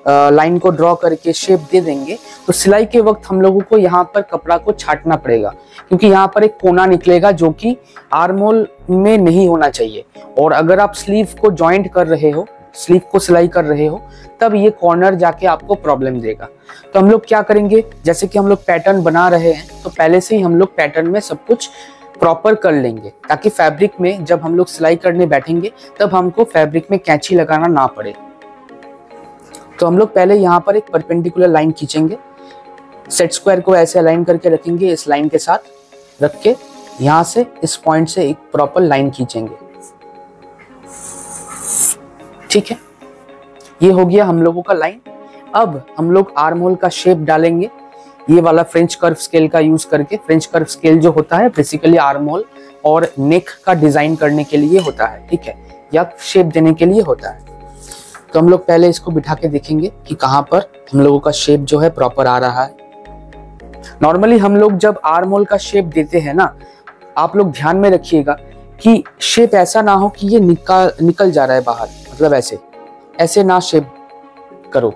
लाइन को ड्रॉ करके शेप दे देंगे तो सिलाई के वक्त हम लोगों को यहाँ पर कपड़ा को छाटना पड़ेगा, क्योंकि यहाँ पर एक कोना निकलेगा जो कि आर्म होल में नहीं होना चाहिए। और अगर आप स्लीव को जॉइंट कर रहे हो, स्लीव को सिलाई कर रहे हो, तब ये कॉर्नर जाके आपको प्रॉब्लम देगा। तो हम लोग क्या करेंगे, जैसे कि हम लोग पैटर्न बना रहे हैं तो पहले से ही हम लोग पैटर्न में सब कुछ प्रॉपर कर लेंगे, ताकि फैब्रिक में जब हम लोग सिलाई करने बैठेंगे तब हमको फैब्रिक में कैंची लगाना ना पड़े। तो हम लोग पहले यहाँ पर एक परपेंडिकुलर लाइन खींचेंगे, सेट स्क्वायर को ऐसे अलाइन करके रखेंगे, इस लाइन के साथ रख के यहाँ से इस पॉइंट से एक प्रॉपर लाइन खींचेंगे। ठीक है, ये हो गया हम लोगों का लाइन। अब हम लोग आर्म होल का शेप डालेंगे, ये वाला फ्रेंच कर्व स्केल का यूज करके। फ्रेंच कर्व स्केल जो होता है बेसिकली आर्म होल और नेक का डिजाइन करने के लिए होता है, ठीक है, या शेप देने के लिए होता है। तो हम लोग पहले इसको बिठा के देखेंगे कि कहाँ पर हम लोगों का शेप जो है प्रॉपर आ रहा है। नॉर्मली हम लोग जब आर्म होल का शेप देते हैं ना, आप लोग ध्यान में रखिएगा कि शेप ऐसा ना हो कि ये निकल जा रहा है बाहर, मतलब ऐसे ना शेप करो,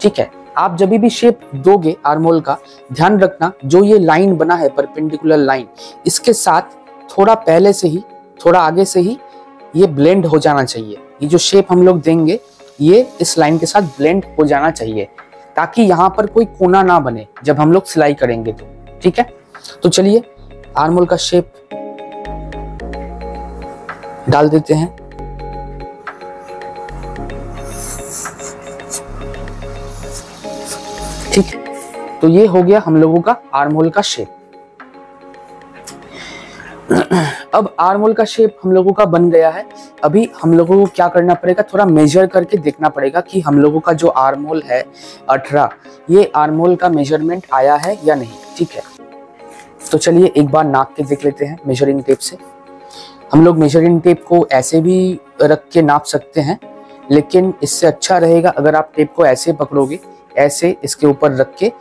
ठीक है। आप जब भी शेप दोगे आर्म होल का, ध्यान रखना जो ये लाइन बना है परपेंडिकुलर लाइन, इसके साथ थोड़ा पहले से ही, थोड़ा आगे से ही ये ब्लेंड हो जाना चाहिए। ये जो शेप हम लोग देंगे ये इस लाइन के साथ ब्लेंड हो जाना चाहिए, ताकि यहाँ पर कोई कोना ना बने जब हम लोग सिलाई करेंगे तो, ठीक है। तो चलिए आर्म होल का शेप डाल देते हैं। ठीक है, तो ये हो गया हम लोगों का आर्म होल का शेप। अब आर्म होल का शेप हम लोगों का बन गया है। अभी हम लोगों को क्या करना पड़ेगा, थोड़ा मेजर करके देखना पड़ेगा कि हम लोगों का जो आर्म होल है 18, ये आर्म होल का मेजरमेंट आया है या नहीं। ठीक है, तो चलिए एक बार नाप के देख लेते हैं मेजरिंग टेप से। हम लोग मेजरिंग टेप को ऐसे भी रख के नाप सकते हैं, लेकिन इससे अच्छा रहेगा अगर आप टेप को ऐसे पकड़ोगे, ऐसे इसके ऊपर रख के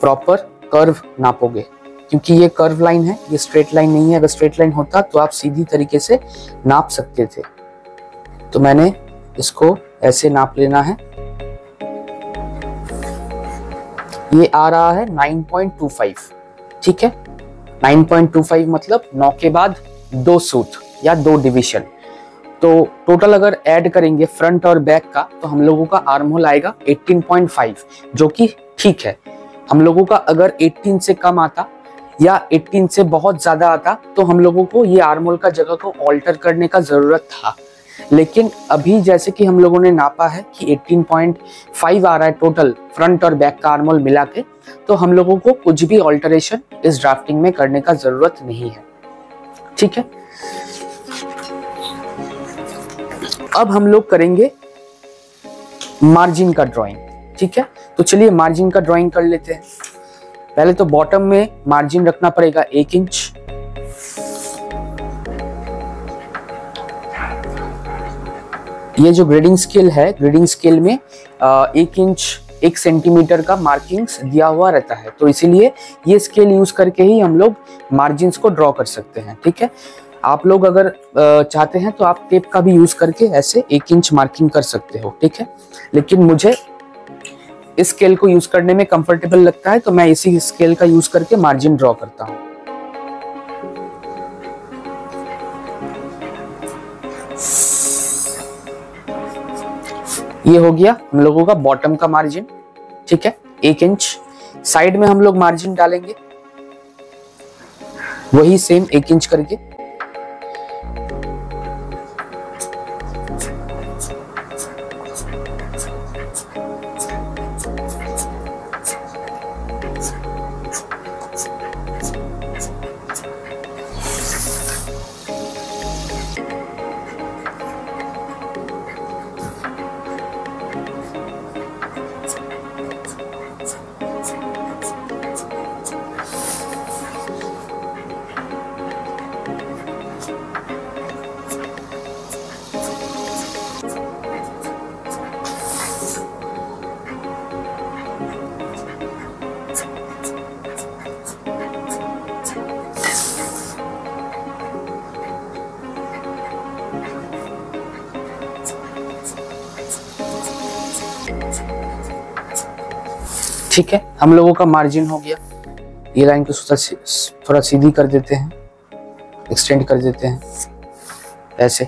प्रॉपर कर्व नापोगे, क्योंकि ये कर्व लाइन है, ये स्ट्रेट लाइन नहीं है। अगर स्ट्रेट लाइन होता तो आप सीधी तरीके से नाप सकते थे। तो मैंने इसको ऐसे नाप लेना है। ये आ रहा है 9.25। ठीक है, 9.25 मतलब 9 के बाद 2 सूत या 2 डिवीजन। तो टोटल अगर ऐड करेंगे फ्रंट और बैक का, तो हम लोगों का आर्म होल आएगा 18.5, जो कि ठीक है। हम लोगों का अगर 18 से कम आता या 18 से बहुत ज्यादा आता तो हम लोगों को ये आर्म होल का जगह को ऑल्टर करने का जरूरत था। लेकिन अभी जैसे कि हम लोगों ने नापा है कि 18.5 आ रहा है टोटल फ्रंट और बैक का आर्म होल मिला के, तो हम लोगों को कुछ भी ऑल्टरेशन इस ड्राफ्टिंग में करने का जरूरत नहीं है। ठीक है, अब हम लोग करेंगे मार्जिन का ड्राइंग। ठीक है, तो चलिए मार्जिन का ड्राइंग कर लेते हैं। पहले तो बॉटम में मार्जिन रखना पड़ेगा 1 इंच। ये जो ग्रेडिंग स्केल है, ग्रेडिंग स्केल में 1 इंच 1 सेंटीमीटर का मार्किंग्स दिया हुआ रहता है, तो इसीलिए ये स्केल यूज करके ही हम लोग मार्जिन्स को ड्रॉ कर सकते हैं। ठीक है, आप लोग अगर चाहते हैं तो आप टेप का भी यूज करके ऐसे 1 इंच मार्किंग कर सकते हो। ठीक है, लेकिन मुझे इस स्केल को यूज करने में कंफर्टेबल लगता है, तो मैं इसी स्केल का यूज करके मार्जिन ड्रॉ करता हूं। ये हो गया हम लोगों का बॉटम का मार्जिन। ठीक है, 1 इंच। साइड में हम लोग मार्जिन डालेंगे वही सेम 1 इंच करके। ठीक है, हम लोगों का मार्जिन हो गया। ये लाइन को थोड़ा सीधी कर देते हैं, एक्सटेंड कर देते हैं ऐसे।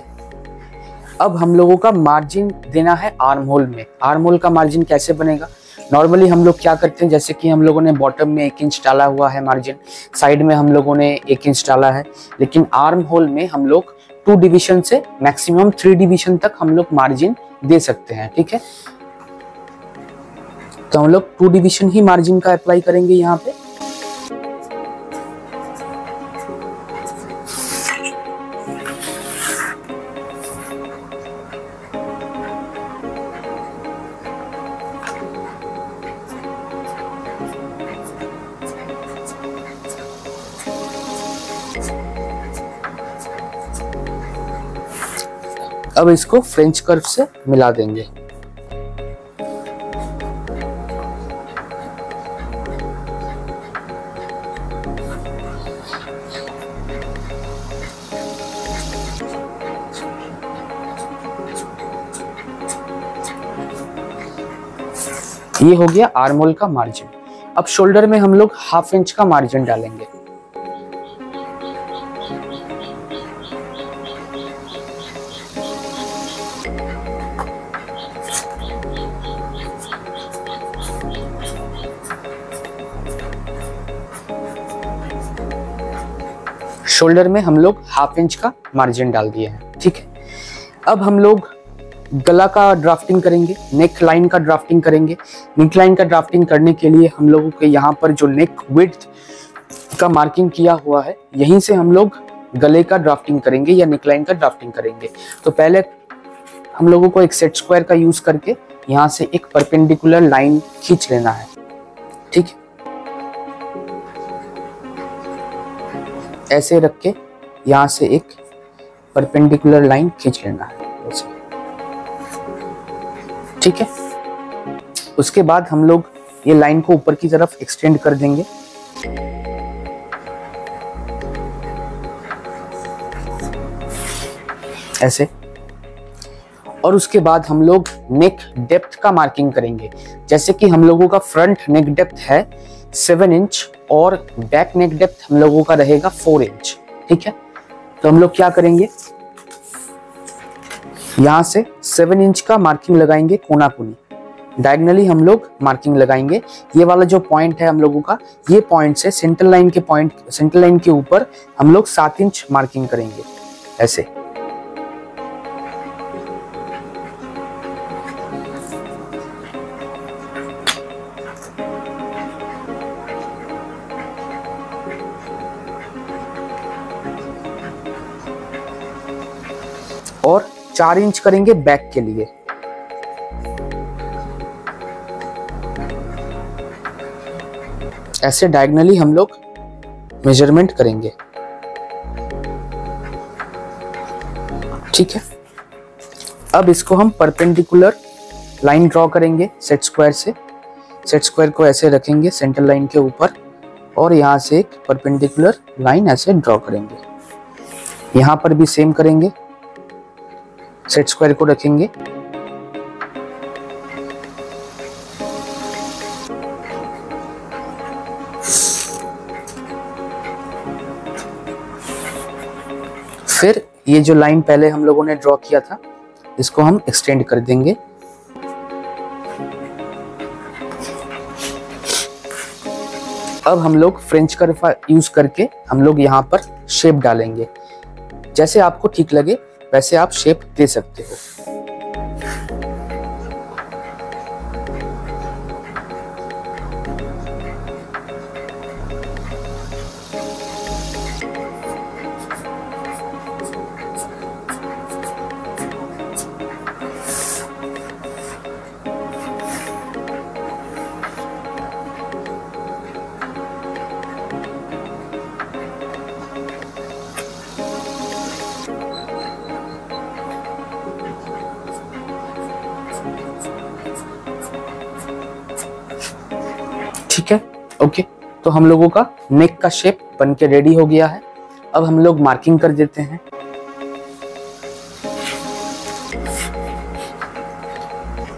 अब हम लोगों का मार्जिन देना है आर्म होल में। आर्म होल का मार्जिन कैसे बनेगा? नॉर्मली हम लोग क्या करते हैं, जैसे कि हम लोगों ने बॉटम में 1 इंच डाला हुआ है मार्जिन, साइड में हम लोगों ने 1 इंच डाला है, लेकिन आर्म होल में हम लोग 2 डिवीजन से मैक्सिमम 3 डिवीजन तक हम लोग मार्जिन दे सकते हैं। ठीक है, तो हम लोग 2 डिवीजन ही मार्जिन का अप्लाई करेंगे यहाँ पे। अब इसको फ्रेंच कर्व से मिला देंगे। ये हो गया आर्म होल का मार्जिन। अब शोल्डर में हम लोग 1/2 इंच का मार्जिन डालेंगे। शोल्डर में हम लोग 1/2 इंच का मार्जिन डाल दिए हैं। ठीक है, अब हम लोग गला का ड्राफ्टिंग करेंगे, नेक लाइन का ड्राफ्टिंग करेंगे। नेक लाइन का ड्राफ्टिंग करने के लिए हम लोगों के यहाँ पर जो नेक विड्थ का मार्किंग किया हुआ है, यहीं से हम लोग गले का ड्राफ्टिंग करेंगे या नेक लाइन का ड्राफ्टिंग करेंगे। तो पहले हम लोगों को एक सेट स्क्वायर का यूज करके यहाँ से एक परपेंडिकुलर लाइन खींच लेना है, ठीक है। ऐसे रख के यहाँ से एक परपेंडिकुलर लाइन खींच लेना है, ऐसे, ठीक है। उसके बाद हम लोग ये लाइन को ऊपर की तरफ एक्सटेंड कर देंगे, ऐसे। और उसके बाद हम लोग नेक डेप्थ का मार्किंग करेंगे। जैसे कि हम लोगों का फ्रंट नेक डेप्थ है 7 इंच और बैक नेक डेप्थ हम लोगों का रहेगा 4 इंच, ठीक है। तो हम लोग क्या करेंगे, यहां से 7 इंच का मार्किंग लगाएंगे कोना कोनी, डायगनली हम लोग मार्किंग लगाएंगे। ये वाला जो पॉइंट है हम लोगों का, ये पॉइंट से सेंटर लाइन के ऊपर हम लोग 7 इंच मार्किंग करेंगे, ऐसे। और 4 इंच करेंगे बैक के लिए। ऐसे डायगनली हम लोग मेजरमेंट करेंगे, ठीक है। अब इसको हम परपेंडिकुलर लाइन ड्रॉ करेंगे सेट स्क्वायर से। सेट स्क्वायर को ऐसे रखेंगे सेंटर लाइन के ऊपर और यहाँ से एक परपेंडिकुलर लाइन ऐसे ड्रॉ करेंगे। यहाँ पर भी सेम करेंगे, सेट स्क्वायर को रखेंगे, फिर ये जो लाइन पहले हम लोगों ने ड्रॉ किया था, इसको हम एक्सटेंड कर देंगे। अब हम लोग फ्रेंच कर्व यूज करके हम लोग यहाँ पर शेप डालेंगे। जैसे आपको ठीक लगे वैसे आप शेप दे सकते हो। ठीक है, ओके। तो हम लोगों का नेक का शेप बन के रेडी हो गया है। अब हम लोग मार्किंग कर देते हैं।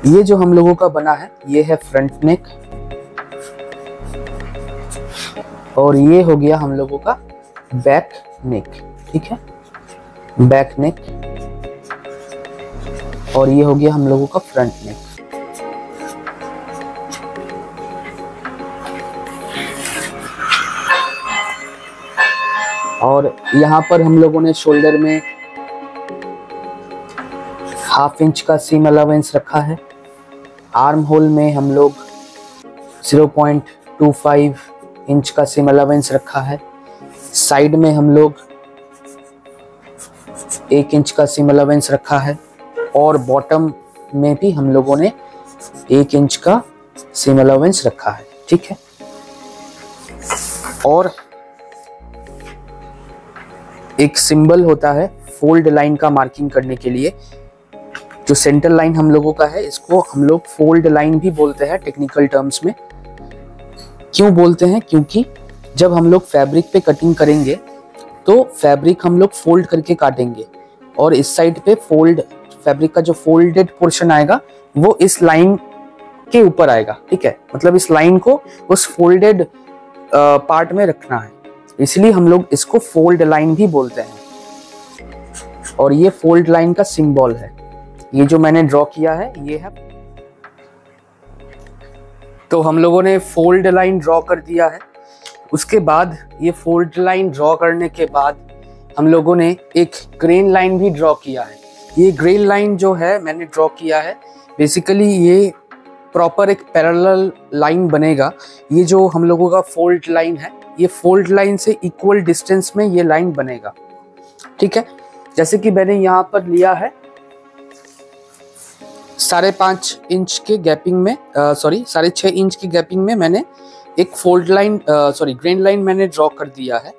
ये जो हम लोगों का बना है, ये है फ्रंट नेक और ये हो गया हम लोगों का बैक नेक, ठीक है। बैक नेक और ये हो गया हम लोगों का फ्रंट नेक। और यहाँ पर हम लोगों ने शोल्डर में 1/2 इंच का सीम अलावेंस रखा है। आर्म होल में हम लोग 0.25 इंच का सीम अलावेंस रखा है। साइड में हम लोग 1 इंच का सीम अलावेंस रखा है और बॉटम में भी हम लोगों ने 1 इंच का सीम अलावेंस रखा है, ठीक है। और एक सिंबल होता है फोल्ड लाइन का मार्किंग करने के लिए। जो सेंटर लाइन हम लोगों का है, इसको हम लोग फोल्ड लाइन भी बोलते हैं टेक्निकल टर्म्स में। क्यों बोलते हैं? क्योंकि जब हम लोग फैब्रिक पे कटिंग करेंगे तो फैब्रिक हम लोग फोल्ड करके काटेंगे और इस साइड पे फैब्रिक का जो फोल्डेड पोर्शन आएगा वो इस लाइन के ऊपर आएगा, ठीक है। मतलब इस लाइन को उस फोल्डेड पार्ट में रखना है, इसलिए हम लोग इसको फोल्ड लाइन भी बोलते हैं। और ये फोल्ड लाइन का सिंबल है, ये जो मैंने ड्रॉ किया है ये है। तो हम लोगों ने फोल्ड लाइन ड्रॉ कर दिया है। उसके बाद ये फोल्ड लाइन ड्रॉ करने के बाद हम लोगों ने एक क्रेन लाइन भी ड्रॉ किया है। ये ग्रे लाइन जो है मैंने ड्रॉ किया है, बेसिकली ये प्रॉपर एक पैरेलल लाइन बनेगा। ये जो हम लोगों का फोल्ड लाइन है, ये फोल्ड लाइन से इक्वल डिस्टेंस में ये लाइन बनेगा, ठीक है। जैसे कि मैंने यहाँ पर लिया है 5.5 इंच के गैपिंग में, 6.5 इंच की गैपिंग में मैंने एक फोल्ड लाइन ग्रेन लाइन मैंने ड्रॉ कर दिया है।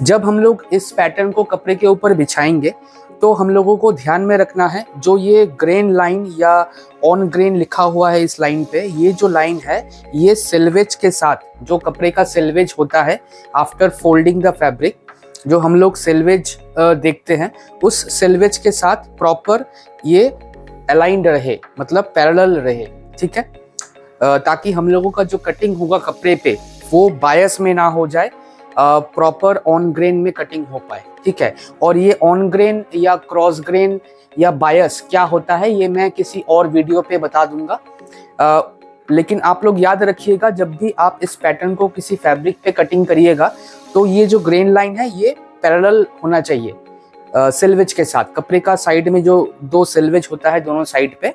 जब हम लोग इस पैटर्न को कपड़े के ऊपर बिछाएंगे तो हम लोगों को ध्यान में रखना है, जो ये ग्रेन लाइन या ऑन ग्रेन लिखा हुआ है इस लाइन पे, ये जो लाइन है ये सेल्वेज के साथ, जो कपड़े का सेल्वेज होता है आफ्टर फोल्डिंग द फैब्रिक, जो हम लोग सेल्वेज देखते हैं, उस सेल्वेज के साथ प्रॉपर ये अलाइंड रहे, मतलब पैरेलल रहे, ठीक है, ताकि हम लोगों का जो कटिंग होगा कपड़े पे वो बायस में ना हो जाए, प्रॉपर ऑन ग्रेन में कटिंग हो पाए, ठीक है। और ये ऑन ग्रेन या क्रॉस ग्रेन या बायस क्या होता है ये मैं किसी और वीडियो पे बता दूंगा, लेकिन आप लोग याद रखिएगा जब भी आप इस पैटर्न को किसी फैब्रिक पे कटिंग करिएगा तो ये जो ग्रेन लाइन है ये पैरेलल होना चाहिए सेल्वेज के साथ। कपड़े का साइड में जो 2 सेल्वेज होता है दोनों साइड पे,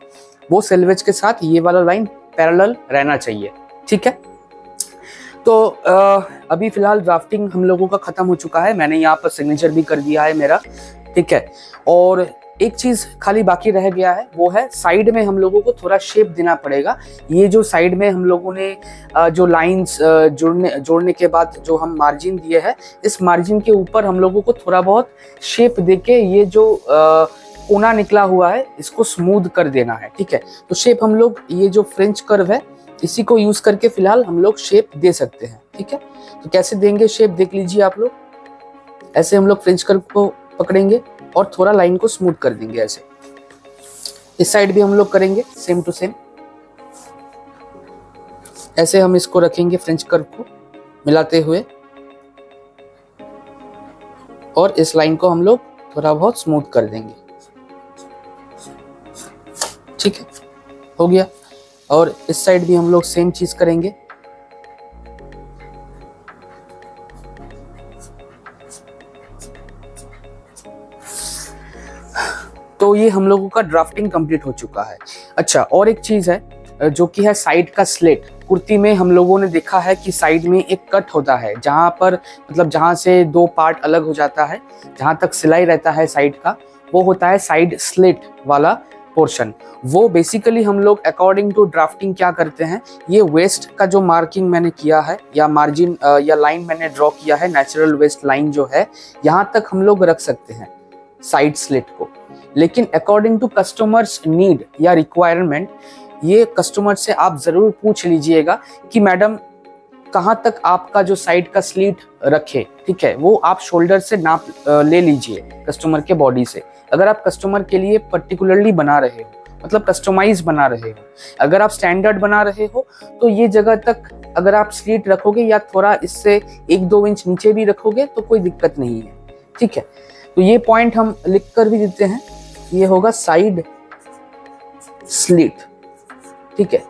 वो सेल्वेज के साथ ये वाला लाइन पैरेलल रहना चाहिए, ठीक है। तो अभी फिलहाल ड्राफ्टिंग हम लोगों का खत्म हो चुका है, मैंने यहाँ पर सिग्नेचर भी कर दिया है मेरा, ठीक है। और एक चीज़ खाली बाकी रह गया है, वो है साइड में हम लोगों को थोड़ा शेप देना पड़ेगा। ये जो साइड में हम लोगों ने जो लाइंस जोड़ने के बाद जो हम मार्जिन दिए हैं, इस मार्जिन के ऊपर हम लोगों को थोड़ा बहुत शेप देके ये जो कोना निकला हुआ है इसको स्मूथ कर देना है, ठीक है। तो शेप हम लोग ये जो फ्रेंच कर्व है इसी को यूज करके फिलहाल हम लोग शेप दे सकते हैं, ठीक है। तो कैसे देंगे शेप देख लीजिए आप लोग। ऐसे हम लोग फ्रेंच कर्व को पकड़ेंगे और थोड़ा लाइन को स्मूथ कर देंगे ऐसे। इस साइड भी हम लोग करेंगे सेम टू सेम, ऐसे हम इसको रखेंगे फ्रेंच कर्व को मिलाते हुए, और इस लाइन को हम लोग थोड़ा बहुत स्मूथ कर देंगे, ठीक है, हो गया। और इस साइड भी हम लोग सेम चीज करेंगे। तो ये हम लोगों का ड्राफ्टिंग कंप्लीट हो चुका है। अच्छा, और एक चीज है जो कि है साइड का स्लिट। कुर्ती में हम लोगों ने देखा है कि साइड में एक कट होता है, जहां पर मतलब जहां से 2 पार्ट अलग हो जाता है, जहां तक सिलाई रहता है साइड का, वो होता है साइड स्लिट वाला पोर्शन। वो बेसिकली हम लोग अकॉर्डिंग टू ड्राफ्टिंग क्या करते हैं, ये वेस्ट का जो मार्किंग मैंने किया है या मार्जिन या लाइन मैंने ड्रॉ किया है, नेचुरल वेस्ट लाइन जो है, यहाँ तक हम लोग रख सकते हैं साइड स्लिट को। लेकिन अकॉर्डिंग टू कस्टमर्स नीड या रिक्वायरमेंट, ये कस्टमर से आप जरूर पूछ लीजिएगा कि मैडम कहाँ तक आपका जो साइड का स्लिट रखे, ठीक है, वो आप शोल्डर से नाप ले लीजिए कस्टमर के बॉडी से। अगर आप कस्टमर के लिए पर्टिकुलरली बना रहे हो, मतलब कस्टमाइज बना रहे हो, अगर आप स्टैंडर्ड बना रहे हो, तो ये जगह तक अगर आप स्लिट रखोगे या थोड़ा इससे 1-2 इंच नीचे भी रखोगे तो कोई दिक्कत नहीं है, ठीक है। तो ये पॉइंट हम लिख कर भी देते हैं, ये होगा साइड स्लिट, ठीक है।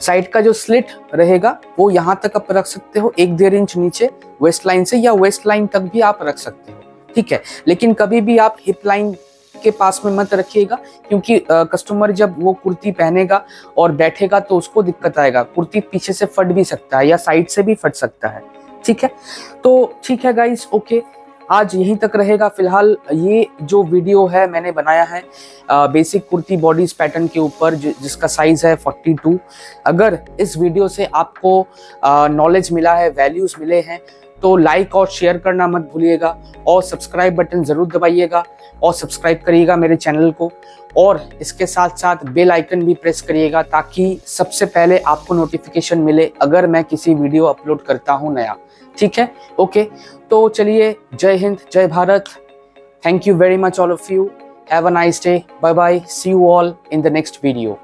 साइड का जो स्लिट रहेगा वो यहाँ तक आप रख सकते हो, 1-1.5 इंच नीचे वेस्ट लाइन से, या वेस्ट लाइन तक भी आप रख सकते हो, ठीक है। लेकिन कभी भी आप हिप लाइन के पास में मत रखिएगा, क्योंकि कस्टमर जब वो कुर्ती पहनेगा और बैठेगा तो उसको दिक्कत आएगा, कुर्ती पीछे से फट भी सकता है या साइड से भी फट सकता है, ठीक है। तो ठीक है गाइस, ओके, आज यहीं तक रहेगा फिलहाल। ये जो वीडियो है मैंने बनाया है बेसिक कुर्ती बॉडीज पैटर्न के ऊपर, जिसका साइज है 42। अगर इस वीडियो से आपको नॉलेज मिला है, वैल्यूज मिले हैं, तो लाइक और शेयर करना मत भूलिएगा, और सब्सक्राइब बटन ज़रूर दबाइएगा और सब्सक्राइब करिएगा मेरे चैनल को, और इसके साथ साथ बेल आइकन भी प्रेस करिएगा ताकि सबसे पहले आपको नोटिफिकेशन मिले अगर मैं किसी वीडियो अपलोड करता हूँ नया, ठीक है। ओके, तो चलिए, Jai Hind, Jai Bharat, thank you very much all of you, have a nice day, bye bye, see you all in the next video.